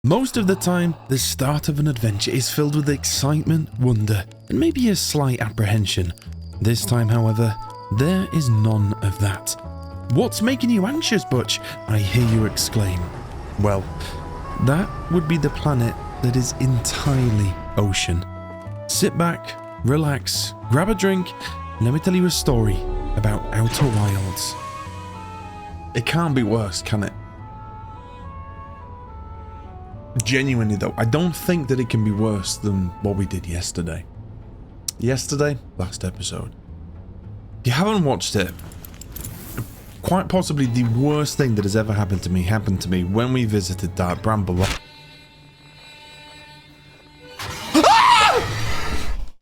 Most of the time, the start of an adventure is filled with excitement, wonder, and maybe a slight apprehension. This time, however, there is none of that. What's making you anxious, Butch? I hear you exclaim. Well, that would be the planet that is entirely ocean. Sit back, relax, grab a drink, and let me tell you a story about Outer Wilds. It can't be worse, can it? Genuinely though, I don't think that it can be worse than what we did yesterday. Last episode. If you haven't watched it, quite possibly the worst thing that has ever happened to me when we visited Dark Bramble.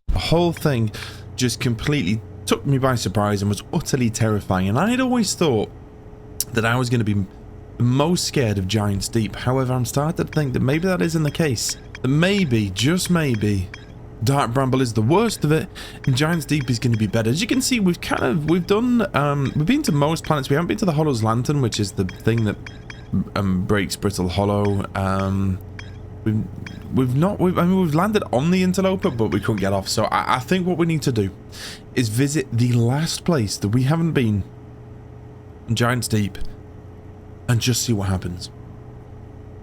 The whole thing just completely took me by surprise and was utterly terrifying, and I had always thought that I was going to be most scared of Giant's Deep. However, I'm starting to think that maybe that isn't the case. That maybe, just maybe, Dark Bramble is the worst of it, and Giant's Deep is going to be better. As you can see, we've been to most planets. We haven't been to the Hollow's Lantern, which is the thing that breaks Brittle Hollow. We've landed on the Interloper, but we couldn't get off. So I think what we need to do is visit the last place that we haven't been, Giant's Deep, and just see what happens.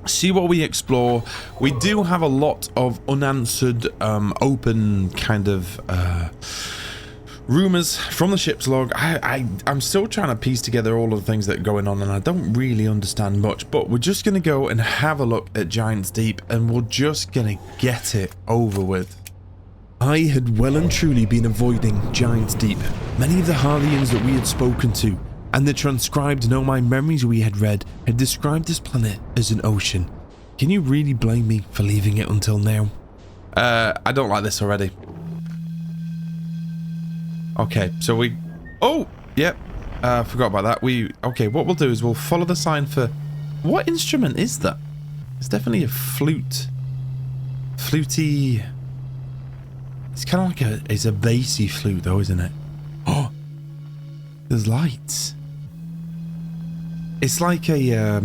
See what we explore. We do have a lot of unanswered, open kind of rumors from the ship's log. I'm still trying to piece together all of the things that are going on, and I don't really understand much, but we're just going to go and have a look at Giant's Deep, and we're just going to get it over with. I had well and truly been avoiding Giant's Deep. Many of the Harlians that we had spoken to and the transcribed Nomai memories we had read had described this planet as an ocean. Can you really blame me for leaving it until now? I don't like this already. Okay, so we... Oh, yep. Forgot about that. Okay, what we'll do is we'll follow the sign for... What instrument is that? It's definitely a flute. Fluty... It's kind of like it's a bassy flute though, isn't it? Oh! There's lights. It's like a,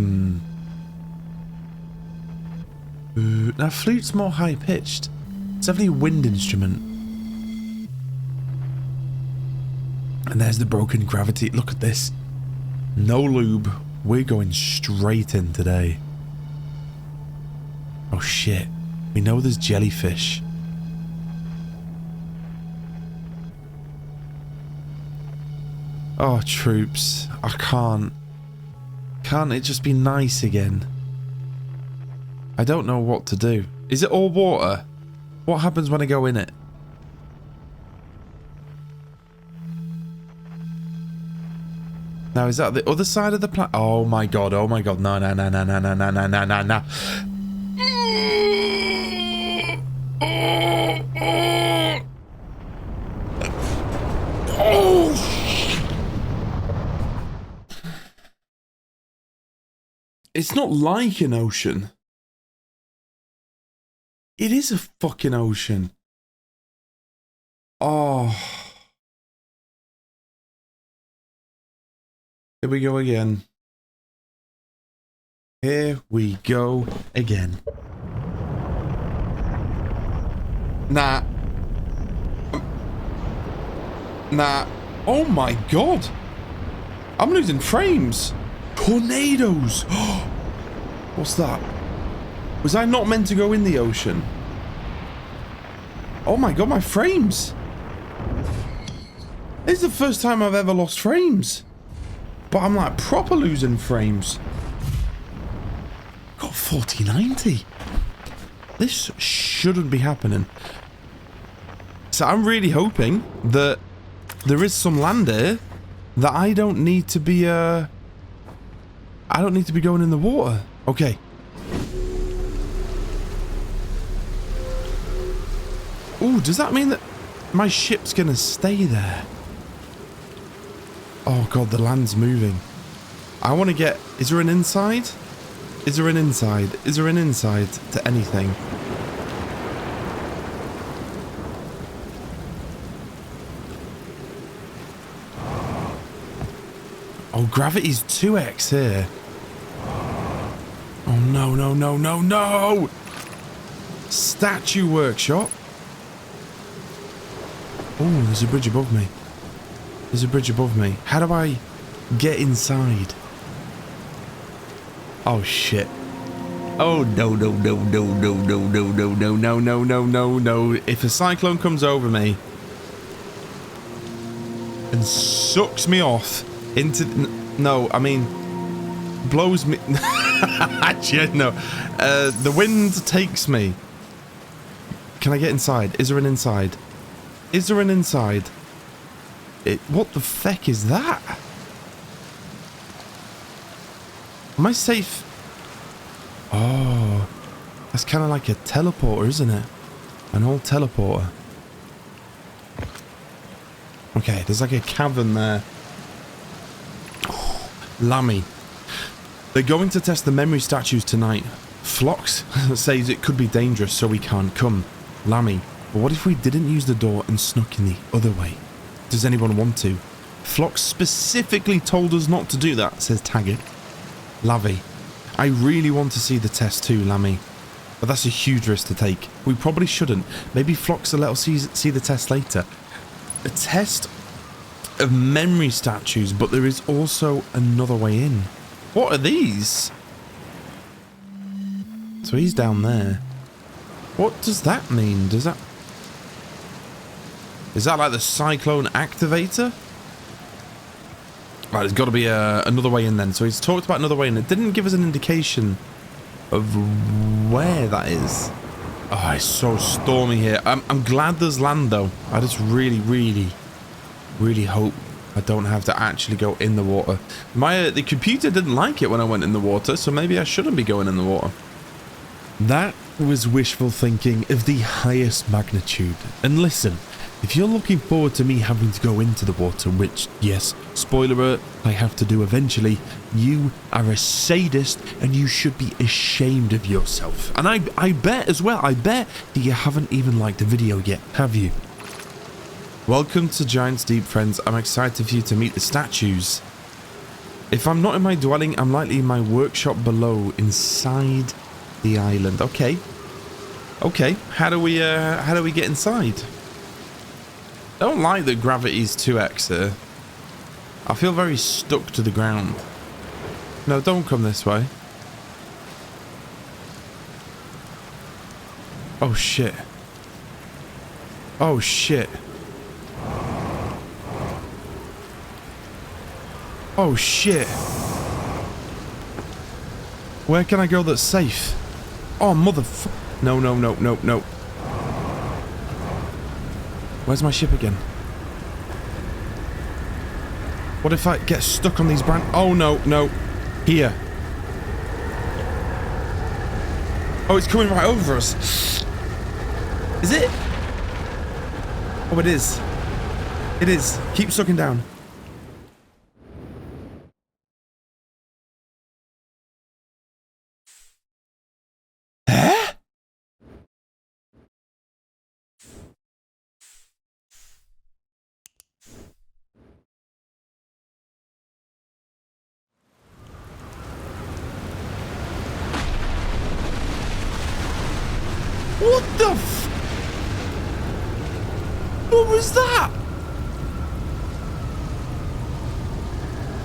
now flute's more high-pitched. It's definitely a wind instrument. And there's the broken gravity. Look at this. No lube. We're going straight in today. Oh shit. We know there's jellyfish. Oh, troops. I can't. Can't it just be nice again? I don't know what to do. Is it all water? What happens when I go in it? Now, is that the other side of the planet? Oh my god, oh my god. No, no, no, no, no, no, no, no, no, no, no. It's not like an ocean. It is a fucking ocean. Oh. Here we go again. Here we go again. Nah. Nah. Oh my god. I'm losing frames. Tornadoes! What's that? Was I not meant to go in the ocean? Oh my god, my frames! This is the first time I've ever lost frames. But I'm like proper losing frames. Got 4090. This shouldn't be happening. So I'm really hoping that there is some land here that I don't need to be I don't need to be going in the water. Okay. Ooh, does that mean that my ship's gonna stay there? Oh god, the land's moving. I want to get... Is there an inside? Is there an inside? Is there an inside to anything? Oh, gravity's 2x here. Oh, no, no, no, no, no! Statue workshop? Oh, there's a bridge above me. There's a bridge above me. How do I get inside? Oh, shit. Oh, no, no, no, no, no, no, no, no, no, no, no, no, no, no. If a cyclone comes over me and sucks me off into... No, I mean, blows me... Actually, no. The wind takes me. Can I get inside? Is there an inside? Is there an inside? What the feck is that? Am I safe? Oh, that's kind of like a teleporter, isn't it? An old teleporter. Okay, there's like a cavern there. Lammy. They're going to test the memory statues tonight. Phlox says it could be dangerous, so we can't come. Lammy. But what if we didn't use the door and snuck in the other way? Does anyone want to? Phlox specifically told us not to do that, says Taggart. Lavi. I really want to see the test too, Lammy. But that's a huge risk to take. We probably shouldn't. Maybe Phlox will let us see the test later. A test of memory statues, but there is also another way in. What are these? So he's down there. What does that mean? Is that like the cyclone activator? Right, there's got to be another way in then. So he's talked about another way in. It didn't give us an indication of where that is. Oh, it's so stormy here. I'm glad there's land though. I just really, really, really hope I don't have to actually go in the water. The computer didn't like it when I went in the water, so maybe I shouldn't be going in the water. That was wishful thinking of the highest magnitude. And listen, if you're looking forward to me having to go into the water, which, yes, spoiler alert, I have to do eventually, you are a sadist and you should be ashamed of yourself. And I bet as well, I bet that you haven't even liked the video yet, have you? Welcome to Giant's Deep, friends. I'm excited for you to meet the statues. If I'm not in my dwelling, I'm likely in my workshop below, inside the island. Okay. Okay, how do we get inside? I don't like that gravity's 2x here. I feel very stuck to the ground. No, don't come this way. Oh shit. Oh shit. Oh shit. Where can I go that's safe? Oh motherfucker. No, no, no, no, no. Where's my ship again? What if I get stuck on these branches? Oh no, no. Here. Oh, it's coming right over us. Is it? Oh, it is. It is. Keep sucking down. What the f... What was that?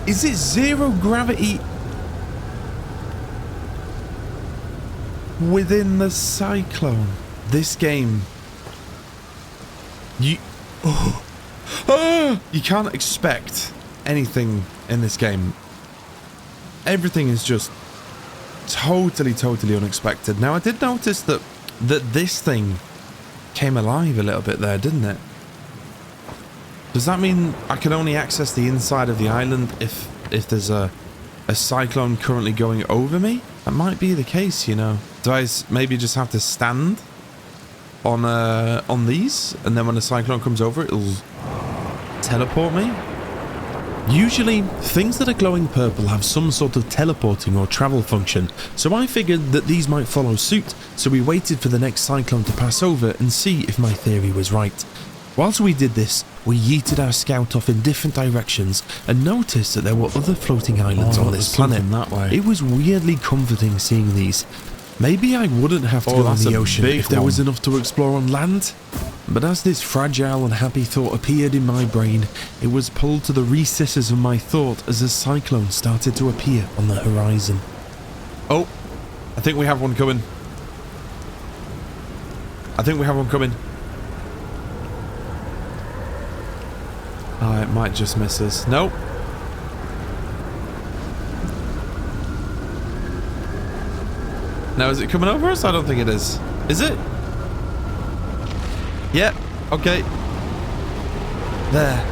Is it zero gravity within the cyclone? This game... You can't expect anything in this game. Everything is just totally unexpected. Now, I did notice that this thing came alive a little bit there, didn't it? Does that mean I can only access the inside of the island if there's a cyclone currently going over me? That might be the case, you know. Do I maybe just have to stand on these, and then when the cyclone comes over, it'll teleport me? Usually, things that are glowing purple have some sort of teleporting or travel function, so I figured that these might follow suit, so we waited for the next cyclone to pass over and see if my theory was right. Whilst we did this, we yeeted our scout off in different directions and noticed that there were other floating islands on this planet. That way. It was weirdly comforting seeing these. Maybe I wouldn't have to go in the ocean if there was enough to explore on land. But as this fragile and happy thought appeared in my brain, it was pulled to the recesses of my thought as a cyclone started to appear on the horizon. Oh, I think we have one coming. I think we have one coming. Oh, it might just miss us. Nope. Now, is it coming over us? I don't think it is. Is it? Yep. Okay. There.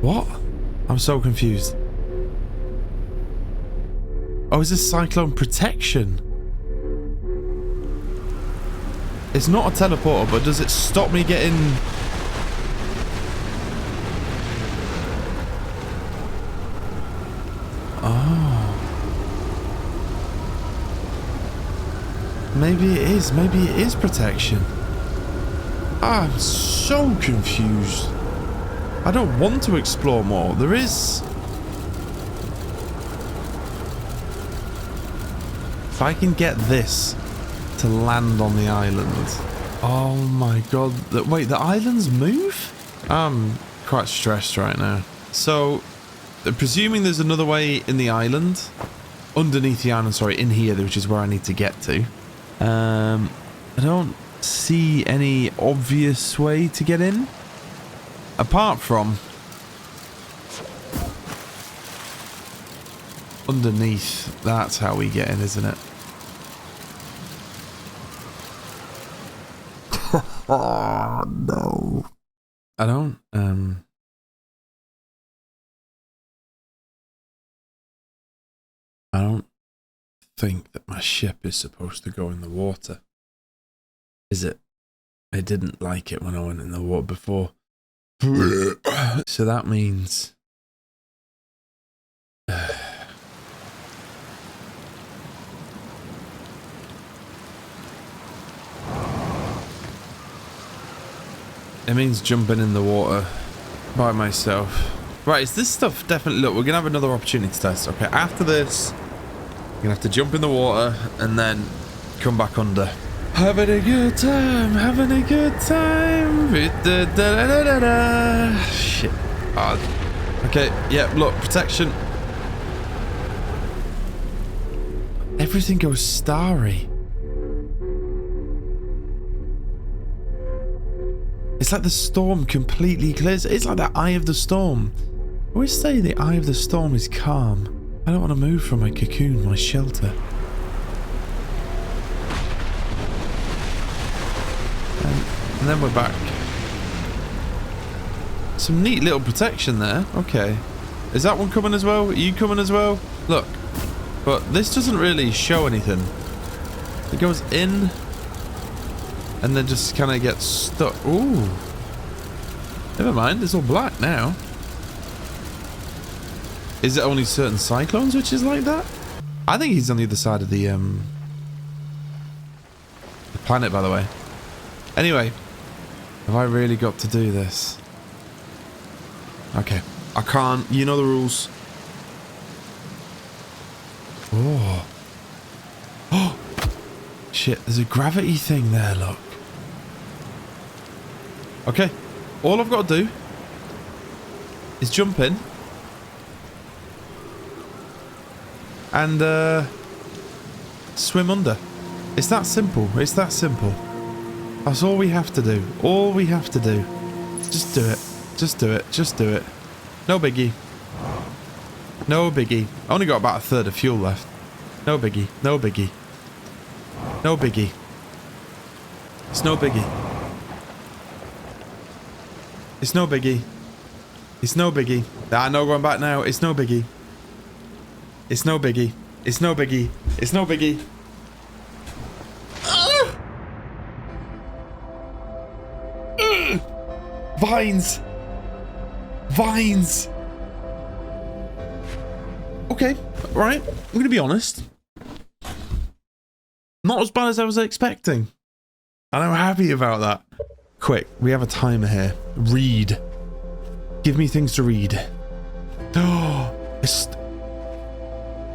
What? I'm so confused. Oh, is this cyclone protection? It's not a teleporter, but does it stop me getting... Oh. Maybe it is. Maybe it is protection. I'm so confused. I don't want to explore more. There is... If I can get this to land on the island. Oh my god. Wait, the islands move? I'm quite stressed right now. So, presuming there's another way in the island, underneath the island, sorry, in here, which is where I need to get to. I don't see any obvious way to get in. Apart from underneath. That's how we get in, isn't it? Oh, no. I don't think that my ship is supposed to go in the water. Is it? I didn't like it when I went in the water before. So that means... It means jumping in the water by myself. Right, is this stuff definitely... Look, we're going to have another opportunity to test. Okay, after this, you're going to have to jump in the water and then come back under. Having a good time, having a good time. Shit. Oh. Okay, yeah, look, protection. Everything goes starry. It's like the storm completely clears. It's like the eye of the storm. I always say the eye of the storm is calm. I don't want to move from my cocoon, my shelter. And then we're back. Some neat little protection there. Okay. Is that one coming as well? Are you coming as well? Look. But this doesn't really show anything. It goes in... and then just kind of gets stuck. Ooh. Never mind, it's all black now. Is it only certain cyclones which is like that? I think he's on the other side of the planet, by the way. Anyway, have I really got to do this? Okay, I can't. You know the rules. Oh. Oh. Shit, there's a gravity thing there, look. Okay, all I've got to do is jump in and swim under. It's that simple. It's that simple. That's all we have to do. All we have to do. Just do it. Just do it. Just do it. No biggie. No biggie. I only got about a third of fuel left. No biggie. No biggie. No biggie. It's no biggie. It's no biggie. It's no biggie. Ah, no going back now. It's no biggie. It's no biggie. It's no biggie. It's no biggie. Vines. Vines. Okay, right. I'm going to be honest. Not as bad as I was expecting. And I'm happy about that. Quick, we have a timer here. Read. Give me things to read. Oh,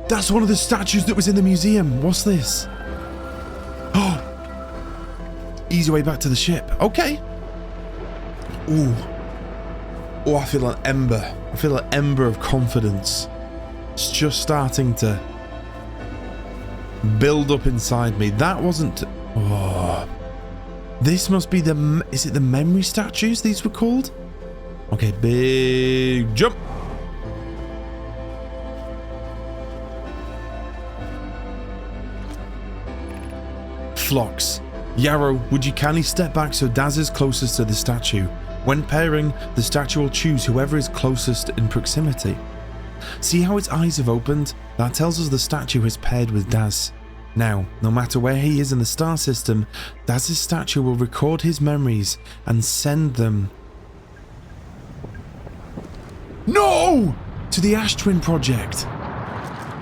that's one of the statues that was in the museum. What's this? Oh, easy way back to the ship. Okay. Ooh. Oh, I feel an ember. I feel an ember of confidence. It's just starting to build up inside me. That wasn't... Oh. This must be the... Is it the memory statues these were called? Okay, big jump. Phlox. Yarrow, would you kindly step back so Daz is closest to the statue? When pairing, the statue will choose whoever is closest in proximity. See how its eyes have opened? That tells us the statue has paired with Daz. Now, no matter where he is in the star system, Daz's statue will record his memories and send them... No! To the Ash Twin Project.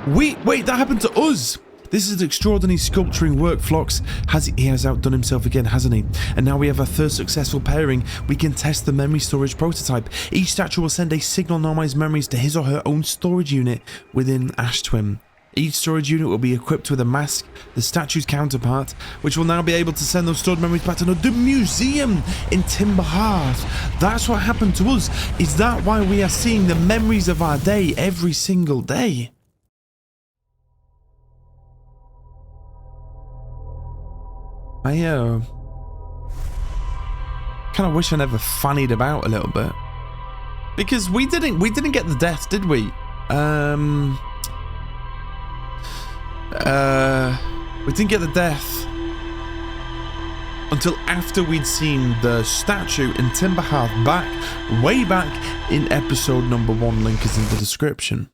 Wait, that happened to us! This is extraordinary sculpturing work, Phlox. He has outdone himself again, hasn't he? And now we have our first successful pairing. We can test the memory storage prototype. Each statue will send a signal Nomai's memories to his or her own storage unit within Ash Twin. Each storage unit will be equipped with a mask, the statue's counterpart, which will now be able to send those stored memories back to the museum in Timberhearth. That's what happened to us. Is that why we are seeing the memories of our day every single day? I kind of wish I never fannied about a little bit, because we didn't get the death, did we? We didn't get the death until after we'd seen the statue in Timberhearth way back in episode number 1. Link is in the description.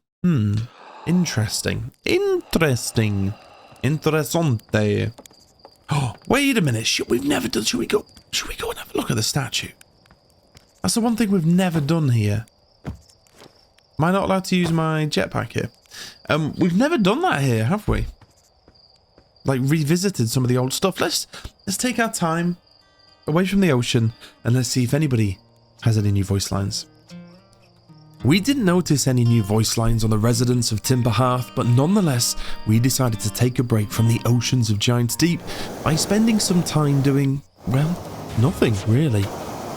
Interesting. Interessante. Oh, wait a minute. Should we go and have a look at the statue? That's the one thing we've never done here. Am I not allowed to use my jetpack here? We've never done that here, have we? Like, revisited some of the old stuff. Let's take our time away from the ocean and let's see if anybody has any new voice lines. We didn't notice any new voice lines on the residents of Timberhearth, but nonetheless, we decided to take a break from the oceans of Giant's Deep by spending some time doing, well, nothing really.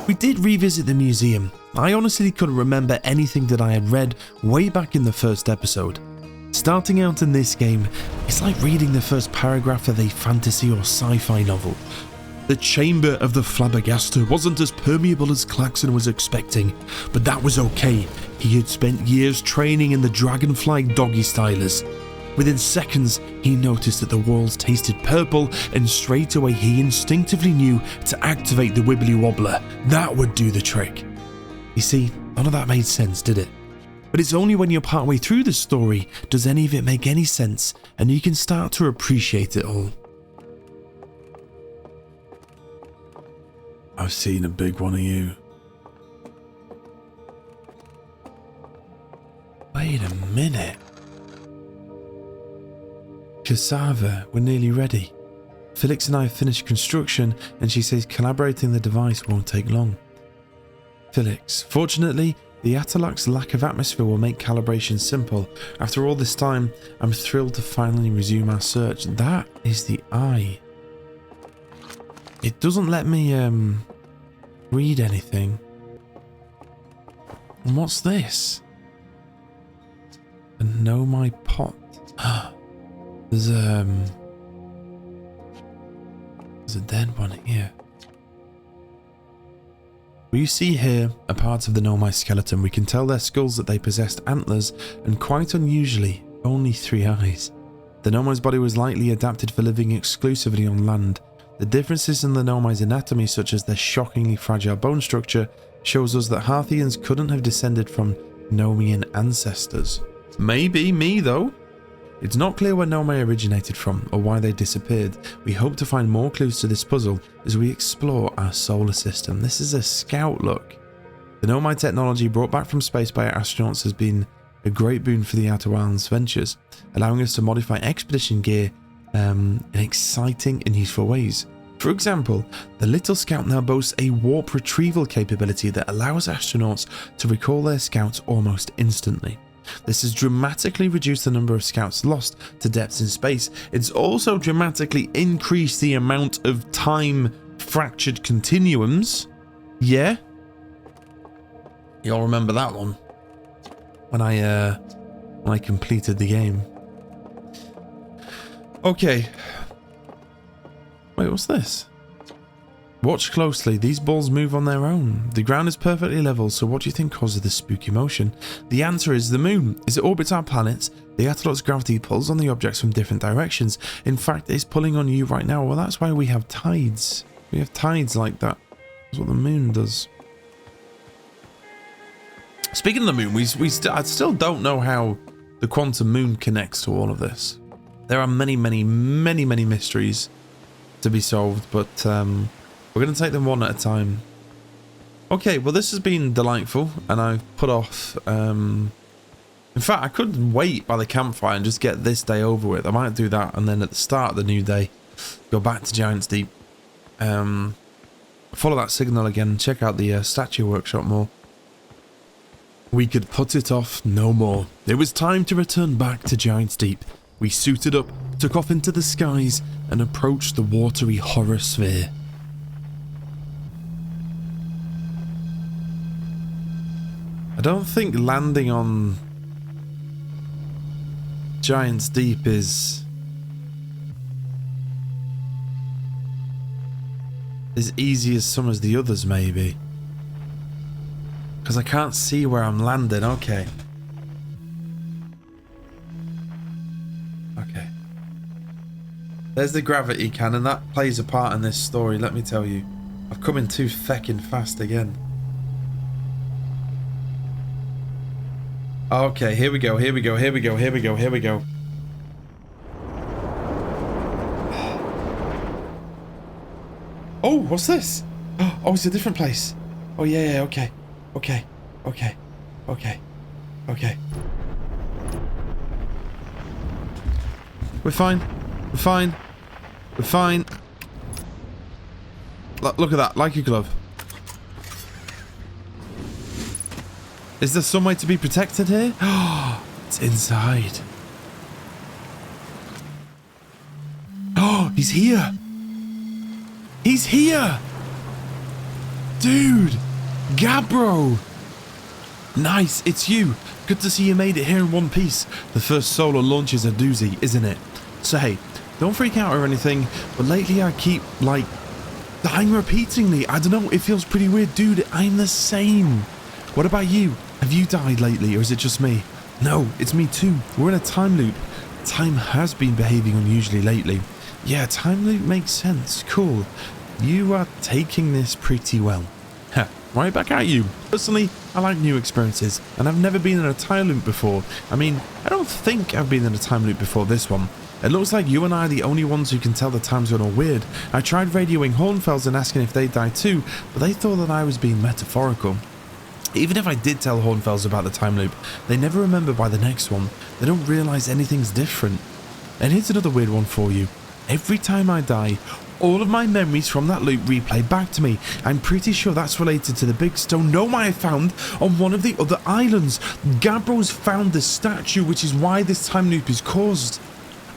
We did revisit the museum. I honestly couldn't remember anything that I had read way back in the first episode. Starting out in this game, it's like reading the first paragraph of a fantasy or sci-fi novel. The chamber of the Flabbergaster wasn't as permeable as Klaxon was expecting, but that was okay. He had spent years training in the Dragonfly doggy stylers. Within seconds, he noticed that the walls tasted purple, and straight away he instinctively knew to activate the Wibbly Wobbler. That would do the trick. You see, none of that made sense, did it? But it's only when you're partway through the story does any of it make any sense, and you can start to appreciate it all. I've seen a big one of you. Wait a minute. Cassava, we're nearly ready. Felix and I have finished construction, and she says collaborating the device won't take long. Felix, fortunately, the Atalak's lack of atmosphere will make calibration simple. After all this time, I'm thrilled to finally resume our search. That is the eye. It doesn't let me, read anything. And what's this? A Nomai pot. There's a dead one here. What you see here are parts of the Nomai skeleton. We can tell their skulls that they possessed antlers and, quite unusually, only 3 eyes. The Nomai's body was likely adapted for living exclusively on land. The differences in the Nomai's anatomy, such as their shockingly fragile bone structure, shows us that Hearthians couldn't have descended from Nomian ancestors. Maybe me, though. It's not clear where Nomai originated from or why they disappeared. We hope to find more clues to this puzzle as we explore our solar system. This is a scout look. The Nomai technology brought back from space by our astronauts has been a great boon for the Outer Wilds ventures, allowing us to modify expedition gear in exciting and useful ways. For example, the Little Scout now boasts a warp retrieval capability that allows astronauts to recall their scouts almost instantly. This has dramatically reduced the number of scouts lost to depths in space. It's also dramatically increased the amount of time fractured continuums. Yeah? You'll remember that one when I completed the game. Okay. Wait, what's this? Watch closely. These balls move on their own. The ground is perfectly level, so what do you think causes this spooky motion? The answer is the moon. As it orbits our planets, the Atolot's gravity pulls on the objects from different directions. In fact, it's pulling on you right now. Well, that's why we have tides. We have tides like that. That's what the moon does. Speaking of the moon, I still don't know how the quantum moon connects to all of this. There are many mysteries to be solved, but we're going to take them one at a time. Okay, well, this has been delightful, and I've put off... in fact, I could wait by the campfire and just get this day over with. I might do that, and then at the start of the new day, go back to Giant's Deep. Follow that signal again, check out the statue workshop more. We could put it off no more. It was time to return back to Giant's Deep. We suited up, took off into the skies, and approached the watery horror sphere. I don't think landing on Giant's Deep is as easy as some of the others, maybe. Because I can't see where I'm landing. Okay. Okay. There's the gravity cannon. That plays a part in this story, let me tell you. I've come in too feckin' fast again. Okay, here we go, here we go, here we go, here we go, here we go. Oh, what's this? Oh, it's a different place. Oh, yeah, okay. Okay. We're fine. Look at that, like a glove. Is there some way to be protected here? Oh, it's inside. Oh, he's here. He's here. Dude. Gabbro! Nice, it's you. Good to see you made it here in one piece. The first solo launch is a doozy, isn't it? So hey, don't freak out or anything, but lately I keep, like, dying repeatedly. I don't know, it feels pretty weird. Dude, I'm the same. What about you? Have you died lately, or is it just me? No, it's me too. We're in a time loop. Time has been behaving unusually lately. Yeah, time loop makes sense. Cool. You are taking this pretty well. Heh. Right back at you. Personally, I like new experiences, and I've never been in a time loop before. I mean, I don't think I've been in a time loop before this one. It looks like you and I are the only ones who can tell the time's gone all weird. I tried radioing Hornfels and asking if they died too, but they thought that I was being metaphorical. Even if I did tell Hornfels about the time loop, they never remember by the next one. They don't realise anything's different. And here's another weird one for you. Every time I die, all of my memories from that loop replay back to me. I'm pretty sure that's related to the big stone Nomai I found on one of the other islands. Gabbro's found the statue, which is why this time loop is caused.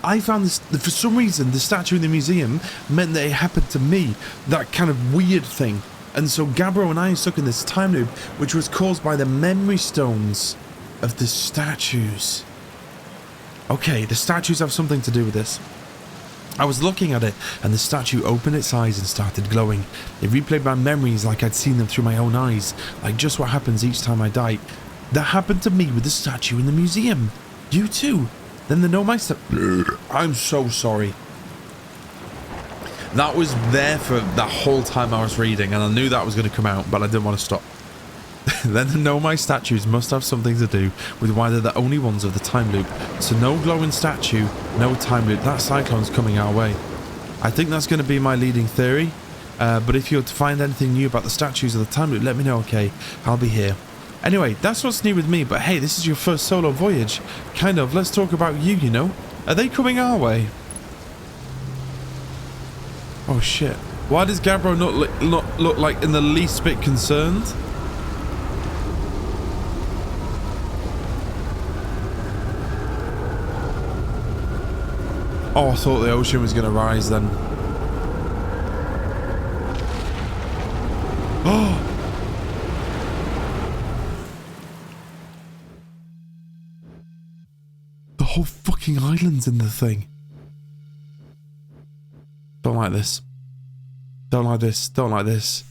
I found this, for some reason, the statue in the museum meant that it happened to me. That kind of weird thing. And so Gabbro and I are stuck in this time loop, which was caused by the memory stones of the statues. Okay, the statues have something to do with this. I was looking at it, and the statue opened its eyes and started glowing. It replayed my memories like I'd seen them through my own eyes, like just what happens each time I die. That happened to me with the statue in the museum. You too. Then the Nomai I'm so sorry. That was there for that whole time I was reading, and I knew that was going to come out, but I didn't want to stop. Then the Nomai statues must have something to do with why they're the only ones of the time loop. So no glowing statue, no time loop. That cyclone's coming our way. I think that's going to be my leading theory. But if you're to find anything new about the statues of the time loop, let me know, okay? I'll be here. Anyway, that's what's new with me, but hey, this is your first solo voyage. Kind of, let's talk about you, you know? Are they coming our way? Oh shit. Why does Gabbro not look like in the least bit concerned? Oh, I thought the ocean was going to rise then. Oh! The whole fucking island's in the thing. Don't like this. Don't like this. Don't like this.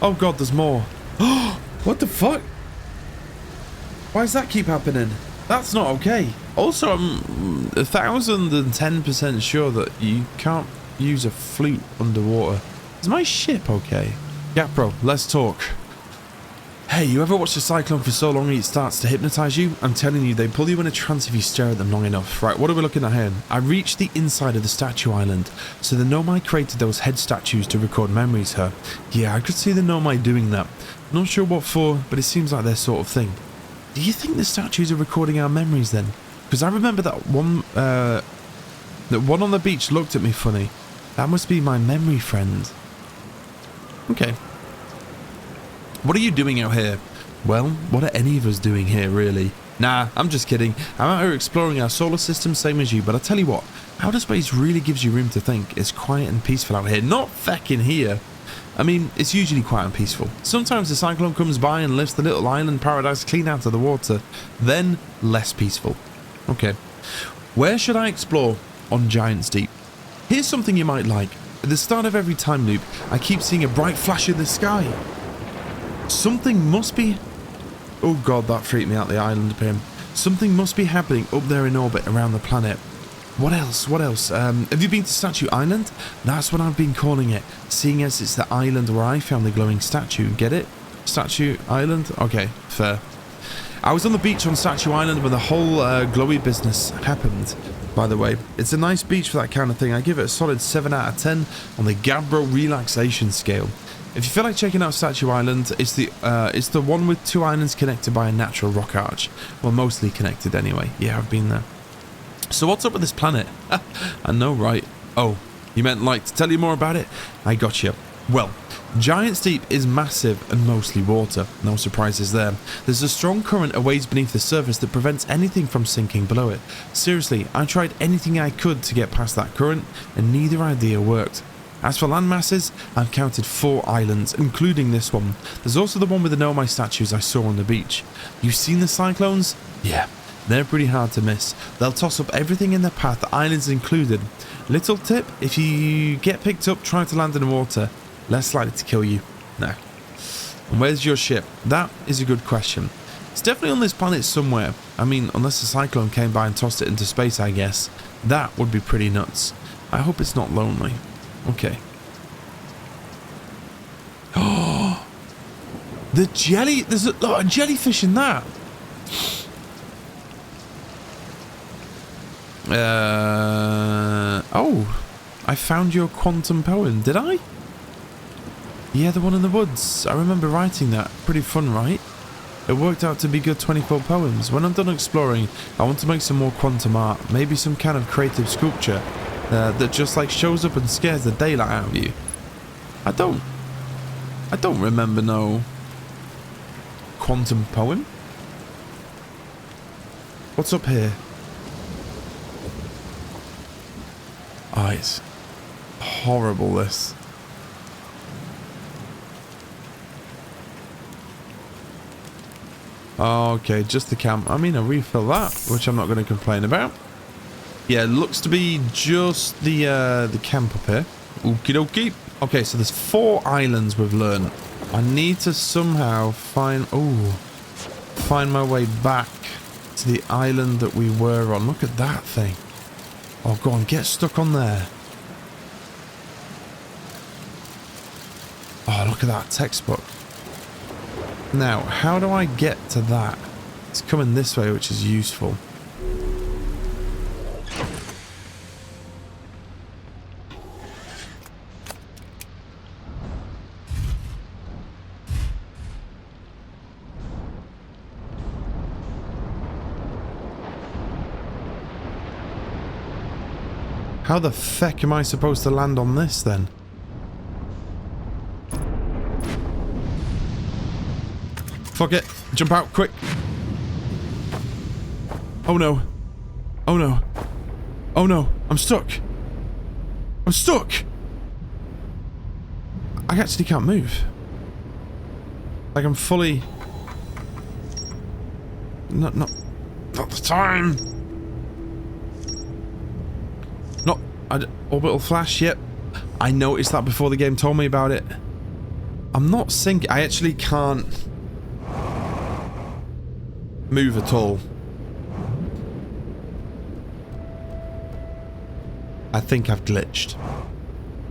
Oh god, there's more. What the fuck? Why does that keep happening? That's not okay. Also, I'm 1010% sure that you can't use a flute underwater. Is my ship okay? Gabbro, let's talk. Hey, you ever watch a cyclone for so long it starts to hypnotize you? I'm telling you, they pull you in a trance if you stare at them long enough. Right, what are we looking at here? I reached the inside of the statue island. So the Nomai created those head statues to record memories her. Yeah, I could see the Nomai doing that. Not sure what for, but it seems like their sort of thing. Do you think the statues are recording our memories then? Because I remember that one on the beach looked at me funny. That must be my memory friend. Okay. What are you doing out here? Well, what are any of us doing here, really? Nah, I'm just kidding. I'm out here exploring our solar system, same as you, but I tell you what, outer space really gives you room to think. It's quiet and peaceful out here. Not feckin' here. I mean, it's usually quiet and peaceful. Sometimes the cyclone comes by and lifts the little island paradise clean out of the water. Then, less peaceful. Okay. Where should I explore on Giant's Deep? Here's something you might like. At the start of every time loop, I keep seeing a bright flash in the sky. Something must be... Oh god, that freaked me out, the island pin. Something must be happening up there in orbit around the planet. What else? What else? Have you been to Statue Island? That's what I've been calling it, seeing as it's the island where I found the glowing statue. Get it? Statue Island? Okay, fair. I was on the beach on Statue Island when the whole glowy business happened. By the way, it's a nice beach for that kind of thing. I give it a solid 7 out of 10 on the Gabbro relaxation scale. If you feel like checking out Statue Island, it's the one with 2 islands connected by a natural rock arch. Well, mostly connected anyway. Yeah, I've been there. So what's up with this planet? I know, right? Oh, you meant like to tell you more about it? I got you. Well, Giant's Deep is massive and mostly water. No surprises there. There's a strong current a ways beneath the surface that prevents anything from sinking below it. Seriously, I tried anything I could to get past that current, and neither idea worked. As for land masses, I've counted 4 islands, including this one. There's also the one with the Nomai statues I saw on the beach. You've seen the cyclones? Yeah, they're pretty hard to miss. They'll toss up everything in their path, the islands included. Little tip, if you get picked up trying to land in the water, less likely to kill you. Nah. And where's your ship? That is a good question. It's definitely on this planet somewhere. I mean, unless a cyclone came by and tossed it into space, I guess. That would be pretty nuts. I hope it's not lonely. Okay. Oh, the jelly. There's a jellyfish in that. Oh, I found your quantum poem. Did I? Yeah, the one in the woods. I remember writing that. Pretty fun, right? It worked out to be good 24 poems. When I'm done exploring, I want to make some more quantum art. Maybe some kind of creative sculpture. That just like shows up and scares the daylight out of you. I don't remember no quantum poem. What's up here? Oh, it's horrible, this. Okay, just the camp. I mean, I refill that, which I'm not going to complain about. Yeah, looks to be just the camp up here. Okie dokie. Okay, so there's 4 islands we've learned. I need to somehow find my way back to the island that we were on. Look at that thing. Oh, go on, get stuck on there. Oh, look at that textbook. Now, how do I get to that? It's coming this way, which is useful. How the feck am I supposed to land on this then? Fuck it. Jump out, quick. Oh no. Oh no. Oh no. I'm stuck. I'm stuck. I actually can't move. Like I'm fully... Not the time. Orbital flash, yep. I noticed that before the game told me about it. I'm not sinking. I actually can't move at all. I think I've glitched.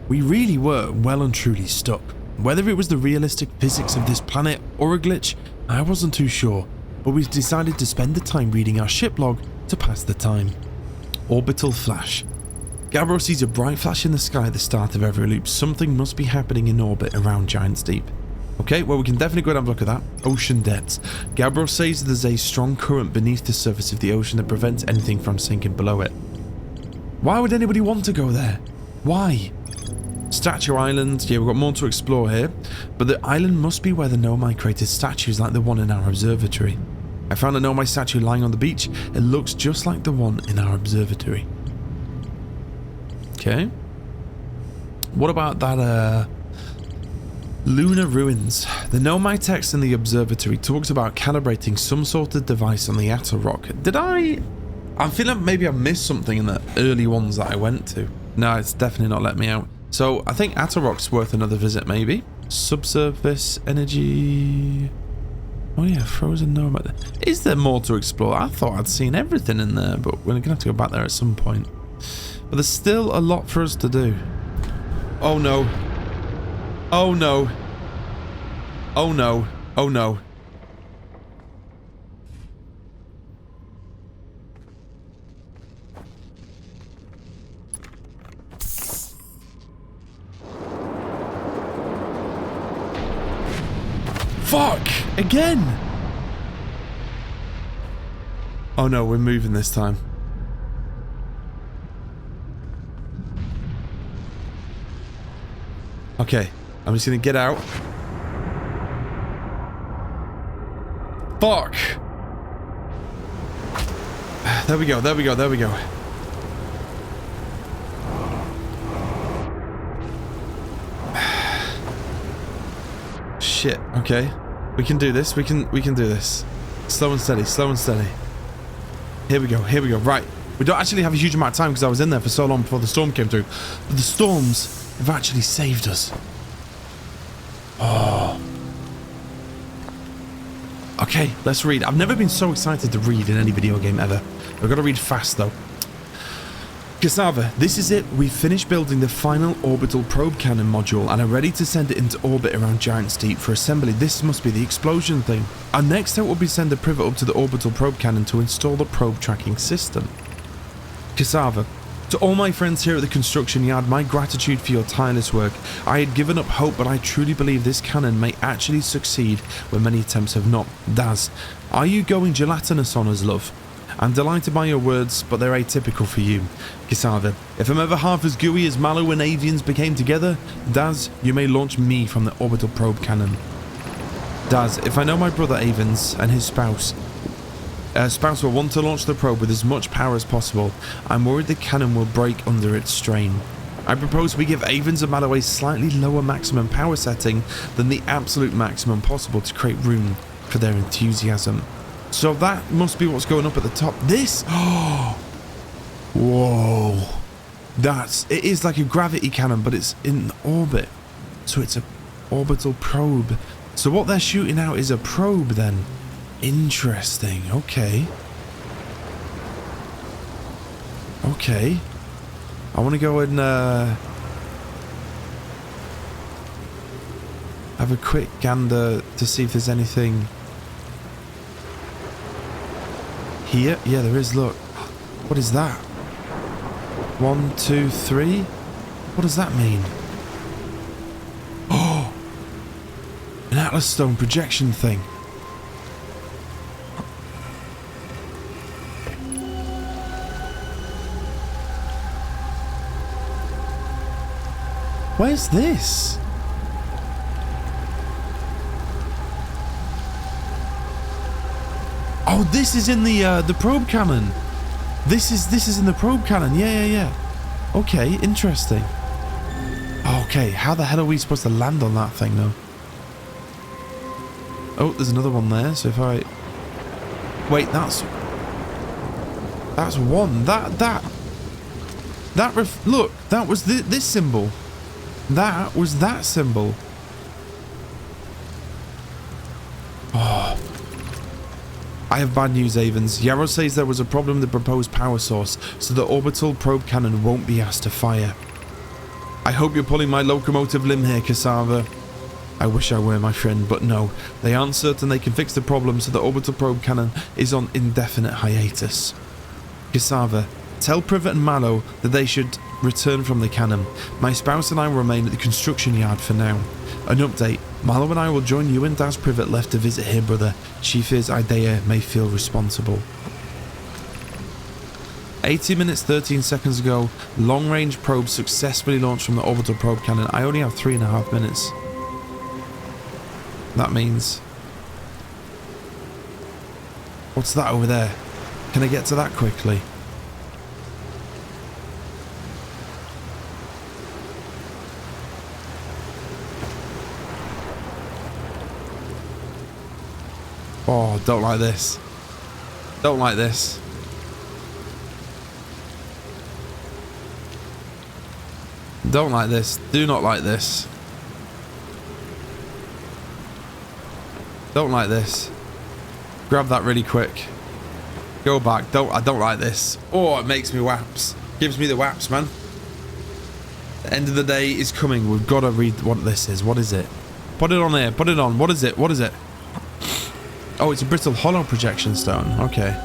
We really were well and truly stuck. Whether it was the realistic physics of this planet or a glitch, I wasn't too sure, but we decided to spend the time reading our ship log to pass the time. Orbital flash. Gabbro sees a bright flash in the sky at the start of every loop. Something must be happening in orbit around Giant's Deep. Okay, well we can definitely go and have a look at that. Ocean depths. Gabbro says there's a strong current beneath the surface of the ocean that prevents anything from sinking below it. Why would anybody want to go there? Why? Statue Island. Yeah, we've got more to explore here. But the island must be where the Nomai created statues like the one in our observatory. I found a Nomai statue lying on the beach. It looks just like the one in our observatory. Okay. What about that, lunar ruins? The Nomai text in the observatory talks about calibrating some sort of device on the Atoll Rock. I feel like maybe I missed something in the early ones that I went to. No, it's definitely not let me out. So I think Atoll Rock's worth another visit, maybe. Subsurface energy. Oh yeah, frozen Nomai. Is there more to explore? I thought I'd seen everything in there, but we're gonna have to go back there at some point. But there's still a lot for us to do. Oh no. Oh no. Oh no. Oh no. Fuck! Again! Oh no, we're moving this time. Okay, I'm just gonna get out. Fuck! There we go, there we go, there we go. Shit, okay. We can do this, we can do this. Slow and steady, slow and steady. Here we go, right. We don't actually have a huge amount of time because I was in there for so long before the storm came through. But the storms have actually saved us. Oh. Okay, let's read. I've never been so excited to read in any video game ever. I've got to read fast though. Cassava, this is it. We've finished building the final Orbital Probe Canon Module and are ready to send it into orbit around Giant's Deep for assembly. This must be the explosion thing. Our next step will be send the privet up to the Orbital Probe Cannon to install the probe tracking system. Cassava, to all my friends here at the construction yard, my gratitude for your tireless work. I had given up hope, but I truly believe this cannon may actually succeed where many attempts have not. Daz, are you going gelatinous on us, love? I'm delighted by your words, but they're atypical for you. Cassava, if I'm ever half as gooey as Mallow and Avians became together, Daz, you may launch me from the Orbital Probe Cannon. Daz, if I know my brother Avens and his spouse will want to launch the probe with as much power as possible, I'm worried the cannon will break under its strain. I propose we give Avens and Mallow a slightly lower maximum power setting than the absolute maximum possible to create room for their enthusiasm. So that must be what's going up at the top. This? Oh! Whoa. It is like a gravity cannon, but it's in orbit. So it's an orbital probe. So what they're shooting out is a probe then. Interesting. Okay. Okay. I want to go and have have a quick gander to see if there's anything here. Yeah, there is. Look. What is that? 1, 2, 3? What does that mean? Oh! An Atlas Stone projection thing. Where's this? Oh, this is in the probe cannon. This is in the probe cannon. Yeah. Okay, interesting. Okay, how the hell are we supposed to land on that thing though? Oh, there's another one there. So if I wait, that's one. Look, that was this symbol. That was that symbol. Oh. I have bad news, Avens. Yarrow says there was a problem with the proposed power source, so the orbital probe cannon won't be asked to fire. I hope you're pulling my locomotive limb here, Cassava. I wish I were, my friend, but no. They aren't certain they can fix the problem, so the orbital probe cannon is on indefinite hiatus. Cassava, tell Privet and Mallow that they should return from the cannon. My spouse and I will remain at the construction yard for now. An update. Mallow and I will join you and Daz Privet left to visit her brother. She fears Idea may feel responsible. 80 minutes 13 seconds ago, long-range probe successfully launched from the orbital probe cannon. I only have 3.5 minutes. That means... What's that over there? Can I get to that quickly? Oh, don't like this. Don't like this. Don't like this. Do not like this. Don't like this. Grab that really quick. Go back. I don't like this. Oh, it makes me waps. Gives me the waps, man. The end of the day is coming. We've got to read what this is. What is it? Put it on there. Put it on. What is it? What is it? Oh, it's a brittle hollow projection stone. Okay.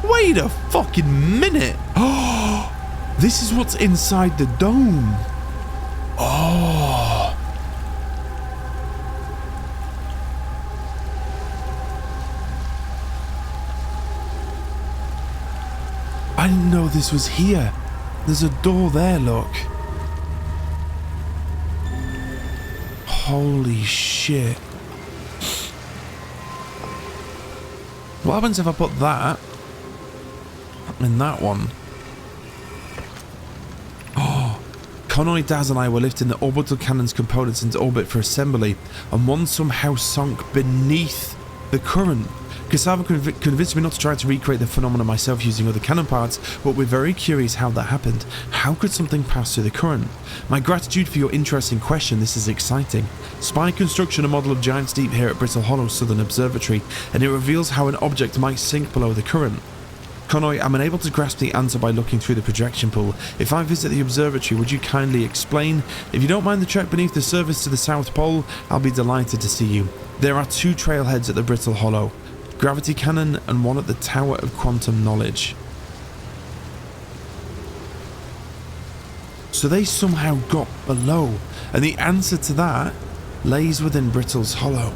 Wait a fucking minute. Oh, this is what's inside the dome. Oh. I didn't know this was here. There's a door there, look. Holy shit. What happens if I put that in that one? Oh, Connoy, Daz and I were lifting the orbital cannon's components into orbit for assembly, and one somehow sunk beneath the current. Cassava convinced me not to try to recreate the phenomenon myself using other cannon parts, but we're very curious how that happened. How could something pass through the current? My gratitude for your interesting question. This is exciting. Spy construction a model of Giant's Deep here at Brittle Hollow Southern Observatory, and it reveals how an object might sink below the current. Connoy, I'm unable to grasp the answer by looking through the projection pool. If I visit the observatory, would you kindly explain? If you don't mind the trek beneath the surface to the South Pole, I'll be delighted to see you. There are 2 trailheads at the Brittle Hollow. Gravity cannon and one at the Tower of Quantum Knowledge. So they somehow got below, and the answer to that lays within Brittle's Hollow.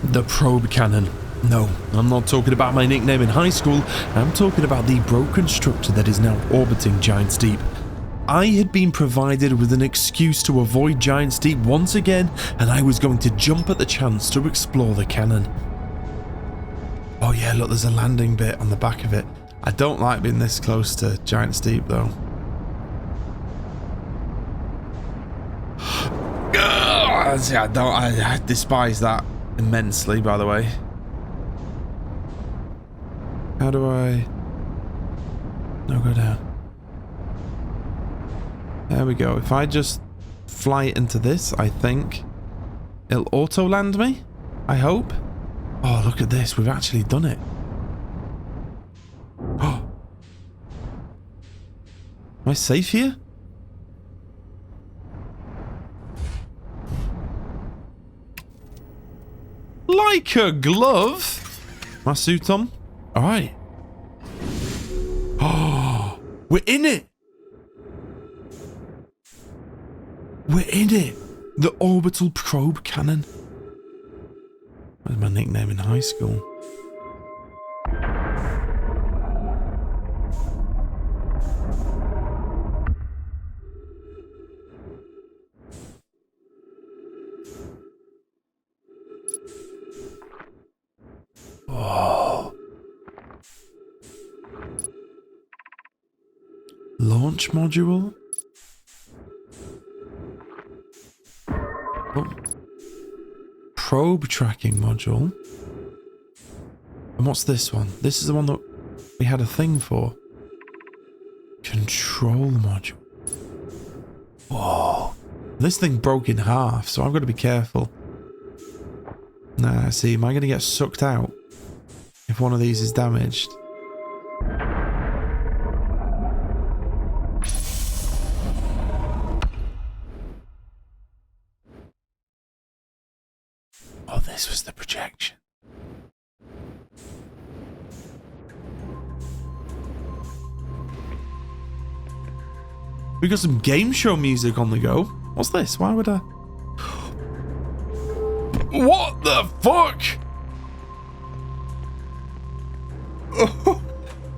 The probe cannon. No, I'm not talking about my nickname in high school. I'm talking about the broken structure that is now orbiting Giant's Deep. I had been provided with an excuse to avoid Giant's Deep once again, and I was going to jump at the chance to explore the cannon. Oh yeah, look, there's a landing bit on the back of it. I don't like being this close to Giant's Deep though. I despise that immensely, by the way. How do I... No, go down. There we go. If I just fly into this, I think it'll auto land me. I hope. Oh, look at this. We've actually done it. Oh. Am I safe here? Like a glove. My suit on. All right. Oh, we're in it. We're in it. The Orbital Probe Cannon. That was my nickname in high school. Oh. Launch module? Oh. Probe tracking module. And what's this one? This is the one that we had a thing for. Control module. Whoa. This thing broke in half, so I've got to be careful. Nah, see, am I going to get sucked out if one of these is damaged? Oh, this was the projection. We got some game show music on the go. What's this? Why would I... What the fuck?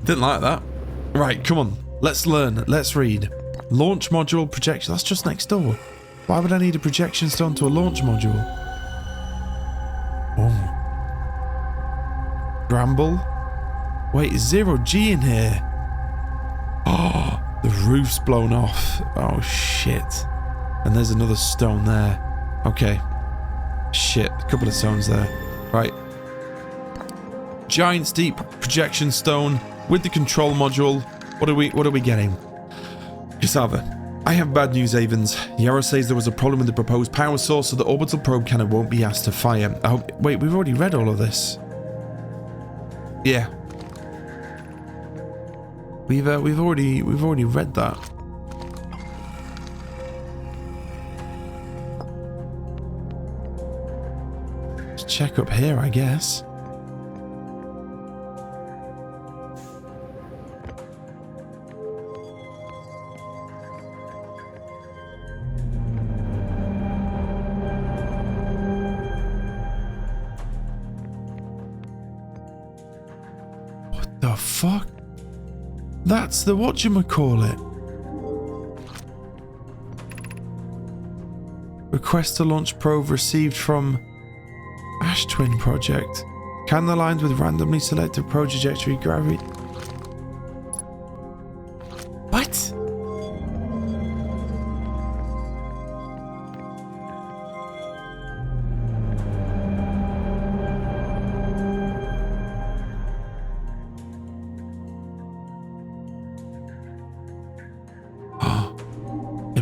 Didn't like that. Right, come on. Let's learn. Let's read. Launch module projection. That's just next door. Why would I need a projection stone to a launch module? Oh. Bramble? Wait, is 0G in here? Oh, the roof's blown off. Oh, shit. And there's another stone there. Okay. Shit, a couple of stones there. Right. Giant steep projection stone with the control module. What are we getting? Cassava. I have bad news, Avens. Yarrow says there was a problem with the proposed power source, so the orbital probe cannon won't be asked to fire. Oh, wait, we've already read all of this. Yeah. We've already read that. Let's check up here, I guess. The fuck? That's the whatchamacallit. Request to launch probe received from Ash Twin Project. Can the lines with randomly selected probe trajectory gravity... What?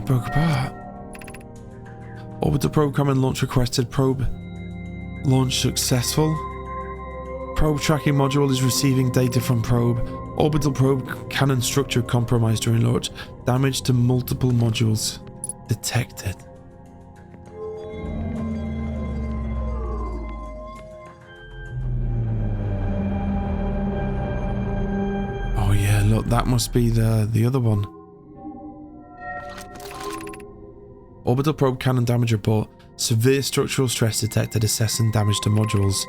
Broke apart. Orbital probe command launch requested. Probe launch successful. Probe tracking module is receiving data from probe. Orbital probe cannon structure compromised during launch. Damage to multiple modules detected. Oh yeah, look, that must be the other one. Orbital probe cannon damage report. Severe structural stress detected. Assessing damage to modules.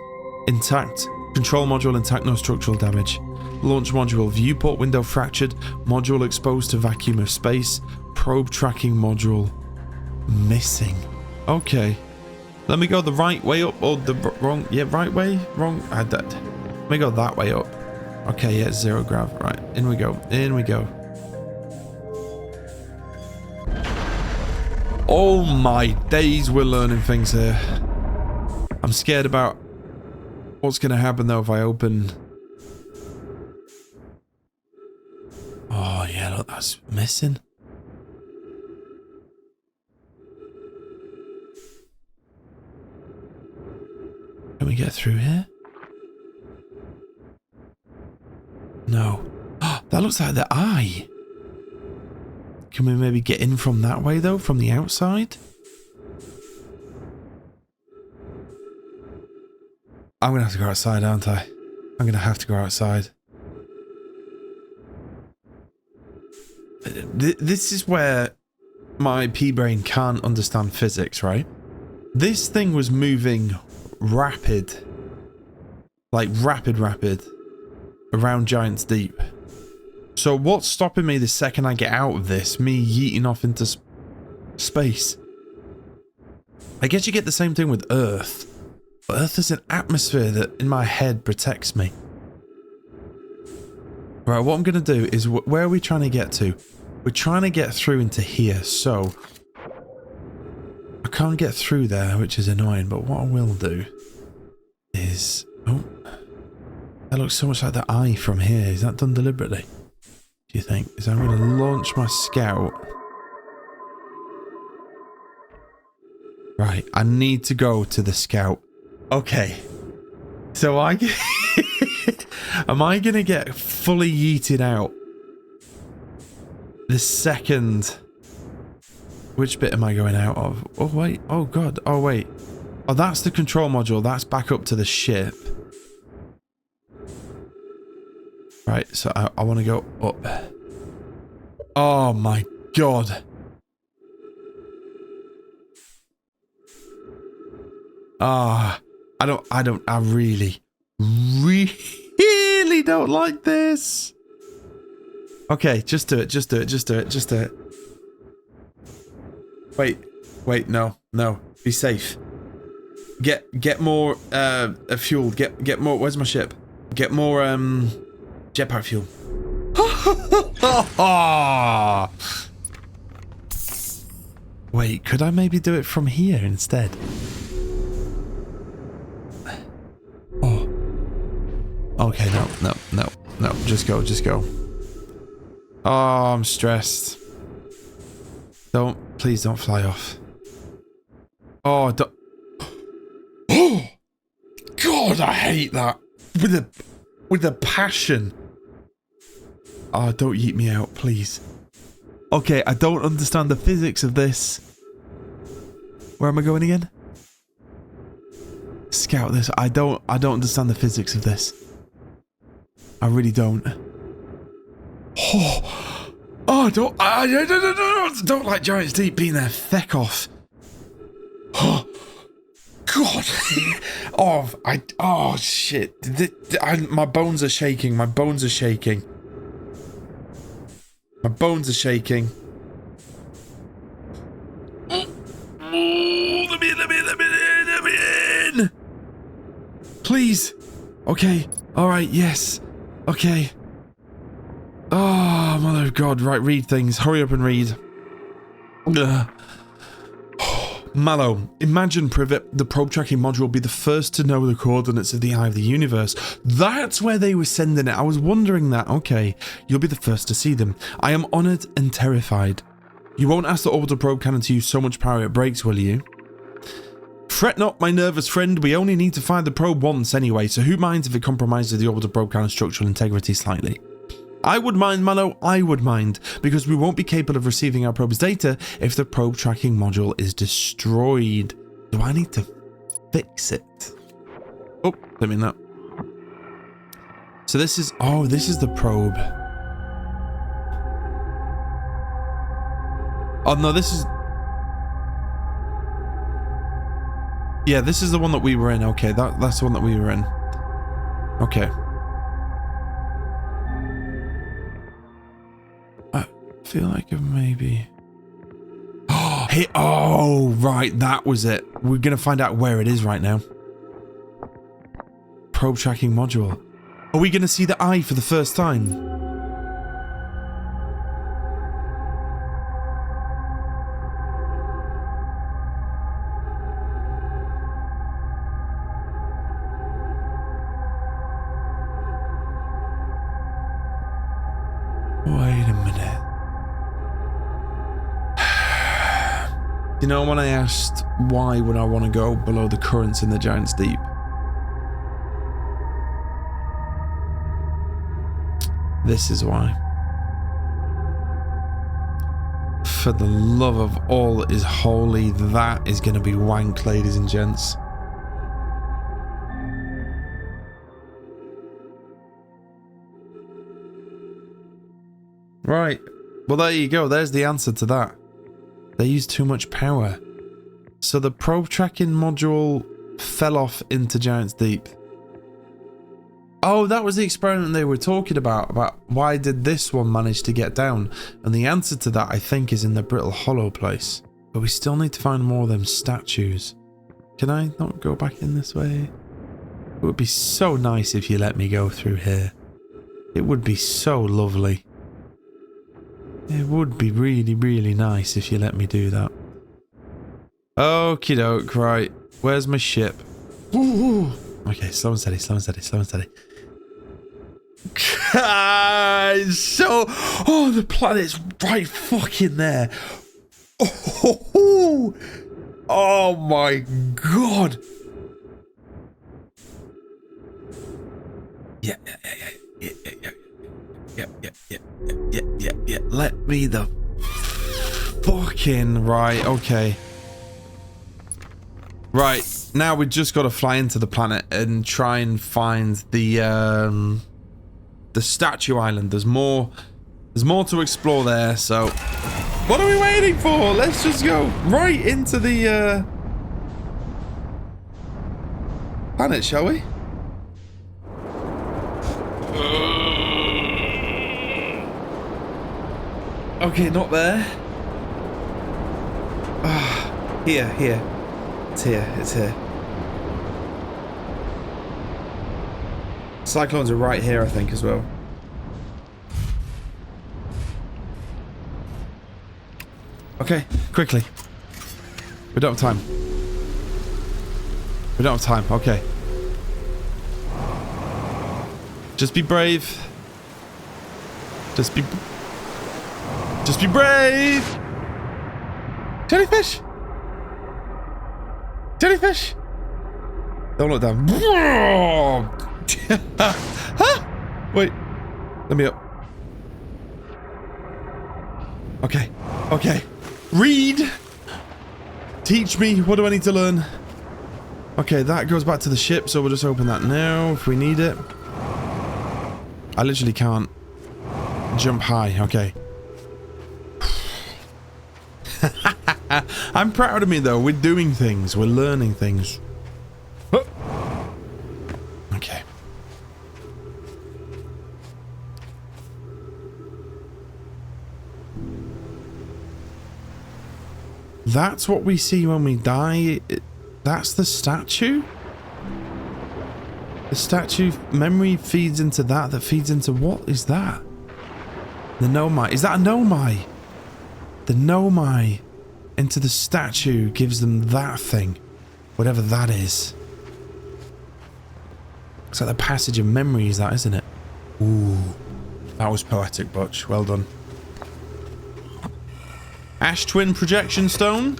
Intact. Control module intact, no structural damage. Launch module. Viewport window fractured. Module exposed to vacuum of space. Probe tracking module missing. Okay. Let me go the right way up or the wrong... Yeah, right way? Wrong? Let me go that way up. Okay, yeah, zero grav. Right, in we go. In we go. Oh my days, we're learning things here. I'm scared about what's going to happen though if I open... Oh yeah, look, that's missing. Can we get through here? No. That looks like the eye. Can we maybe get in from that way though, from the outside? I'm gonna have to go outside, aren't I? I'm gonna have to go outside. This is where my pea-brain can't understand physics, right? This thing was moving rapid. Like rapid around Giant's Deep. So what's stopping me the second I get out of this? Me yeeting off into space. I guess you get the same thing with Earth. But Earth is an atmosphere that in my head protects me. Right, what I'm going to do is, where are we trying to get to? We're trying to get through into here, so I can't get through there, which is annoying, but what I will do is... Oh, that looks so much like the eye from here. Is that done deliberately? Do you think? Is I'm going to launch my scout. Right, I need to go to the scout. Okay. So am I going to get fully yeeted out the second... Which bit am I going out of? Oh, wait. Oh, God. Oh, wait. Oh, that's the control module. That's back up to the ship. Right, so I want to go up. Oh, my God. Ah, I really don't like this. Okay, just do it. Wait, no, be safe. Get more fuel. Get more. Where's my ship? Get more jetpack fuel. Wait, could I maybe do it from here instead? Oh. Okay, no. Just go. Oh, I'm stressed. Please don't fly off. Oh, don't. Oh, God, I hate that. With a passion. Oh, don't yeet me out, please. Okay, I don't understand the physics of this. Where am I going again? Scout this. I don't understand the physics of this. I really don't. Oh, don't like Giant's Deep being there. Feck off. Oh, God. Oh, shit. My bones are shaking. My bones are shaking. Let me in. Please. Okay. All right. Yes. Okay. Oh, mother of God. Right, read things. Hurry up and read. Mallow, imagine, Privet, the probe tracking module will be the first to know the coordinates of the eye of the universe. That's where they were sending it. I was wondering that. Okay, you'll be the first to see them. I am honoured and terrified. You won't ask the orbital probe cannon to use so much power it breaks, will you? Fret not, my nervous friend. We only need to fire the probe once anyway, so who minds if it compromises the orbital probe cannon's structural integrity slightly? I would mind, Mallow, I would mind, because we won't be capable of receiving our probe's data if the probe tracking module is destroyed. Do I need to fix it? Oh, I mean that. So this is, oh, this is the probe. Oh no, this is... Yeah, this is the one that we were in. Okay, that's the one that we were in. Okay. I feel like maybe... Oh, hey, oh, right, that was it. We're going to find out where it is right now. Probe tracking module. Are we going to see the eye for the first time? Wait a minute. You know, when I asked why would I want to go below the currents in the Giant's Deep? This is why. For the love of all that is holy, that is going to be wank, ladies and gents. Right. Well, there you go. There's the answer to that. They use too much power. So the probe tracking module fell off into Giant's Deep. Oh, that was the experiment they were talking about why did this one manage to get down? And the answer to that, I think, is in the Brittle Hollow place. But we still need to find more of them statues. Can I not go back in this way? It would be so nice if you let me go through here. It would be so lovely. It would be really, really nice if you let me do that. Okie doke, right. Where's my ship? Ooh. Okay, slow and steady, slow and steady, slow and steady. Oh, the planet's right fucking there. Oh my god. Yeah. Let me the fucking right. Okay. Right, now we've just got to fly into the planet and try and find the statue island. There's more to explore there, so what are we waiting for? Let's just go right into the planet, shall we? Okay, not there. Here. It's here. Cyclones are right here, I think, as well. Okay, quickly. We don't have time. Okay. Just be brave. Just be brave! Jellyfish! Don't look down. Huh? Wait. Let me up. Okay. Read! Teach me. What do I need to learn? Okay, that goes back to the ship, so we'll just open that now if we need it. I literally can't jump high. Okay. I'm proud of me though. We're doing things. We're learning things. Okay. That's what we see when we die. That's the statue? The statue memory feeds into that feeds into what is that? The Nomai. Is that a Nomai? The Nomai into the statue gives them that thing. Whatever that is. It's like the passage of memories, that, isn't it? Ooh. That was poetic, Butch. Well done. Ash Twin Projection Stone.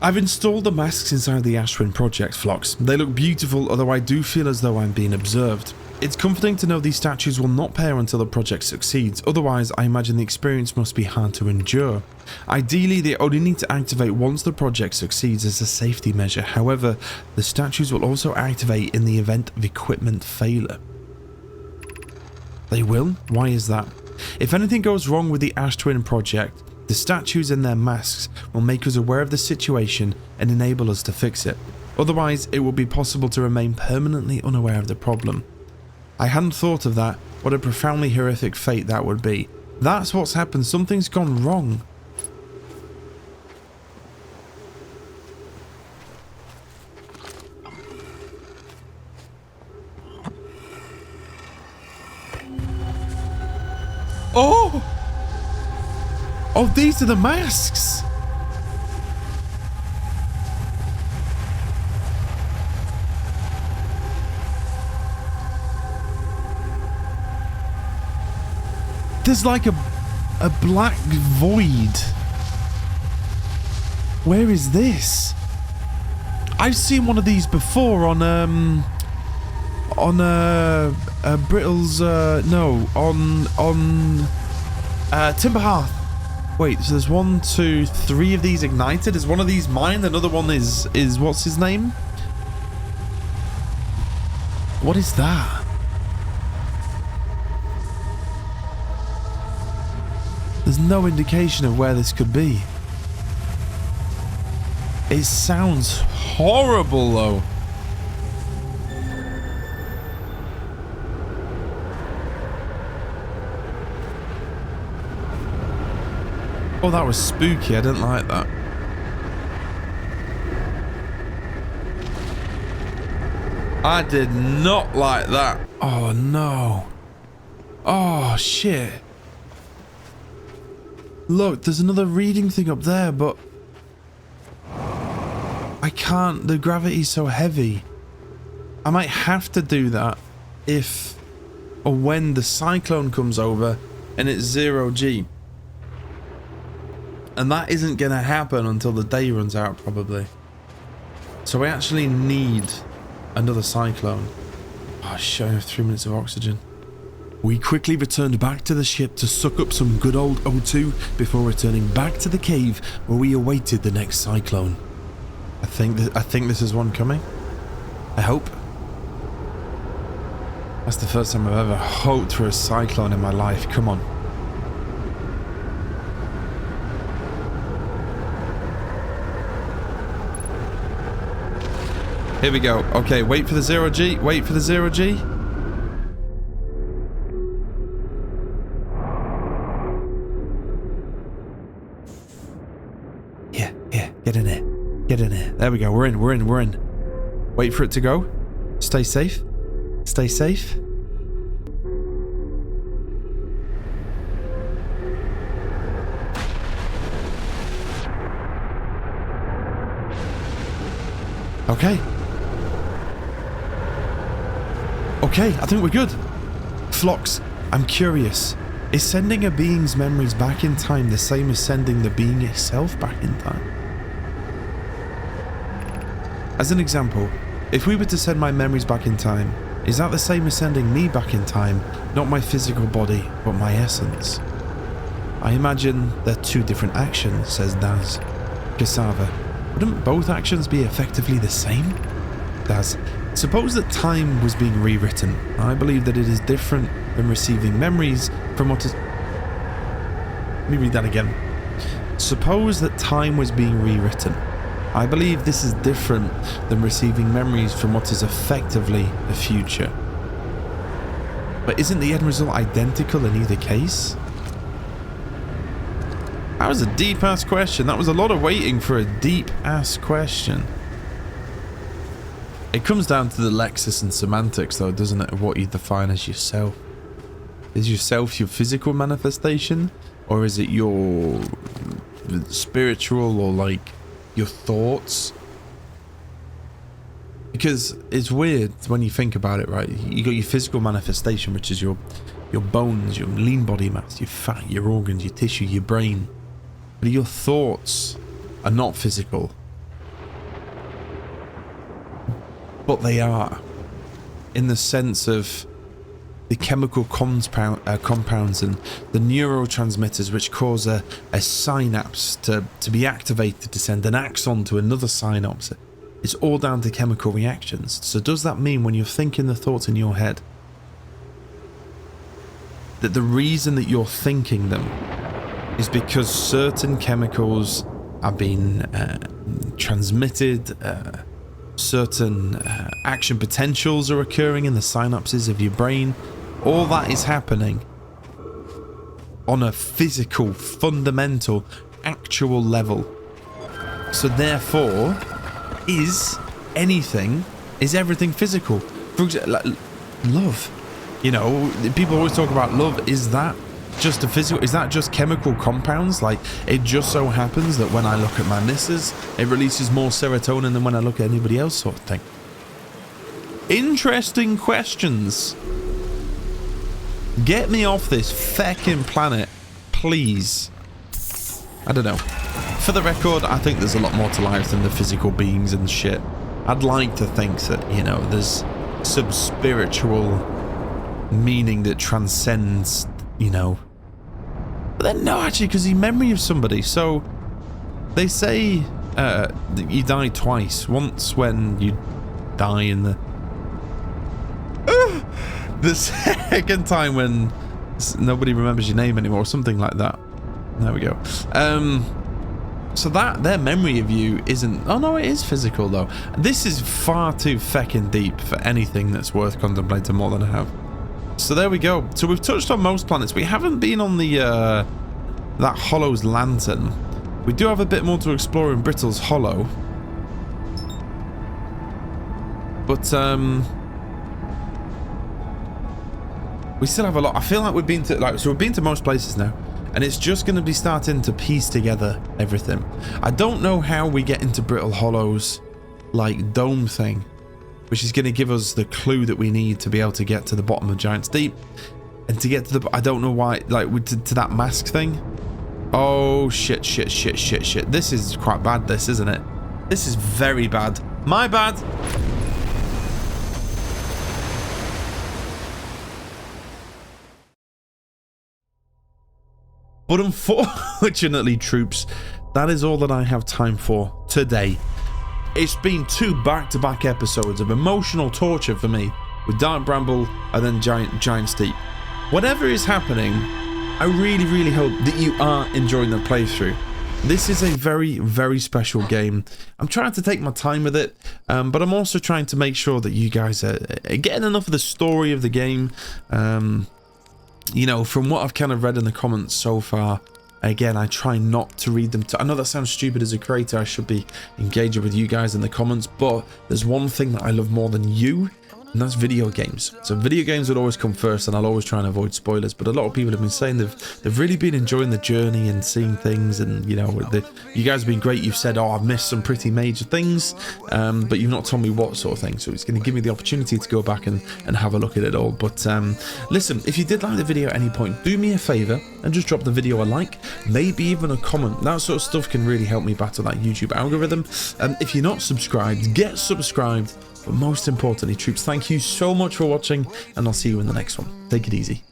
I've installed the masks inside the Ash Twin Project, Phlox. They look beautiful, although I do feel as though I'm being observed. It's comforting to know these statues will not pair until the project succeeds, otherwise I imagine the experience must be hard to endure. Ideally, they only need to activate once the project succeeds as a safety measure. However, the statues will also activate in the event of equipment failure. They will? Why is that? If anything goes wrong with the Ash Twin project, the statues and their masks will make us aware of the situation and enable us to fix it. Otherwise, it will be possible to remain permanently unaware of the problem. I hadn't thought of that. What a profoundly horrific fate that would be. That's what's happened. Something's gone wrong. Oh! Oh, these are the masks! There's like a black void. Where is this? I've seen one of these before on Brittle's no, on Timber Hearth. Wait, so there's 1, 2, 3 of these ignited. Is one of these mine? Another one is what's his name? What is that? There's no indication of where this could be. It sounds horrible though. Oh, that was spooky. I didn't like that. I did not like that. Oh, no. Oh, shit. Look, there's another reading thing up there, but I can't. The gravity's so heavy. I might have to do that if or when the cyclone comes over and it's 0G. And that isn't going to happen until the day runs out, probably. So we actually need another cyclone. Oh, showing of 3 minutes of oxygen. We quickly returned back to the ship to suck up some good old O2 before returning back to the cave where we awaited the next cyclone. I think this is one coming. I hope. That's the first time I've ever hoped for a cyclone in my life. Come on. Here we go. Okay, wait for the 0G. Wait for the 0G. Yeah, get in there. Get in there. There we go. We're in. Wait for it to go. Stay safe. Stay safe. Okay. Okay, I think we're good. Phlox, I'm curious. Is sending a being's memories back in time the same as sending the being itself back in time? As an example, if we were to send my memories back in time, is that the same as sending me back in time, not my physical body, but my essence? I imagine they're two different actions, says Daz. Cassava, wouldn't both actions be effectively the same? Daz, suppose that time was being rewritten. I believe that it is different than receiving memories from what is... Let me read that again. Suppose that time was being rewritten. I believe this is different than receiving memories from what is effectively the future. But isn't the end result identical in either case? That was a deep-ass question. That was a lot of waiting for a deep-ass question. It comes down to the lexis and semantics, though, doesn't it, of what you define as yourself. Is yourself your physical manifestation, or is it your spiritual, or like your thoughts? Because it's weird when you think about it, right? You got your physical manifestation, which is your bones, your lean body mass, your fat, your organs, your tissue, your brain. But your thoughts are not physical. But they are, in the sense of the chemical compounds and the neurotransmitters which cause a synapse to be activated to send an axon to another synapse. It's all down to chemical reactions. So does that mean when you're thinking the thoughts in your head, that the reason that you're thinking them is because certain chemicals are being transmitted, certain action potentials are occurring in the synapses of your brain? All that is happening on a physical, fundamental, actual level. So therefore, is everything physical? For example, like, love. You know, people always talk about love. Is that just a physical? Is that just chemical compounds? Like, it just so happens that when I look at my missus, it releases more serotonin than when I look at anybody else, sort of thing. Interesting questions. Get me off this feckin' planet, please. I don't know. For the record, I think there's a lot more to life than the physical beings and shit. I'd like to think that, you know, there's some spiritual meaning that transcends, you know, But then no, actually, because he's memory of somebody. So they say that you die twice. Once when you die in the second time when nobody remembers your name anymore, something like that. There we go. So that their memory of you isn't... Oh no, it is physical though. This is far too feckin' deep for anything that's worth contemplating more than I have. So there we go. So we've touched on most planets. We haven't been on the that Hollow's lantern. We do have a bit more to explore in Brittle's Hollow. But we still have a lot. I feel like we've been to we've been to most places now. And it's just going to be starting to piece together everything. I don't know how we get into Brittle Hollow's like dome thing, which is going to give us the clue that we need to be able to get to the bottom of Giant's Deep. And to get to the... I don't know why, like to that mask thing. Oh shit. This is quite bad, this, isn't it? This is very bad. My bad. But unfortunately, troops, that is all that I have time for today. It's been 2 back-to-back episodes of emotional torture for me with Dark Bramble and then Giant's Deep. Whatever is happening, I really hope that you are enjoying the playthrough. This is a very, very special game. I'm trying to take my time with it, but I'm also trying to make sure that you guys are getting enough of the story of the game. You know, from what I've kind of read in the comments so far, again, I try not to read them. I know that sounds stupid as a creator. I should be engaging with you guys in the comments, but there's one thing that I love more than you, and that's video games. So video games would always come first, and I'll always try and avoid spoilers. But a lot of people have been saying they've really been enjoying the journey and seeing things, and you know, you guys have been great. You've said, oh, I've missed some pretty major things, but you've not told me what sort of thing. So it's going to give me the opportunity to go back and have a look at it all. But listen, if you did like the video at any point, do me a favor and just drop the video a like, maybe even a comment. That sort of stuff can really help me battle that YouTube algorithm. If you're not subscribed, get subscribed. But most importantly, troops, thank you so much for watching, and I'll see you in the next one. Take it easy.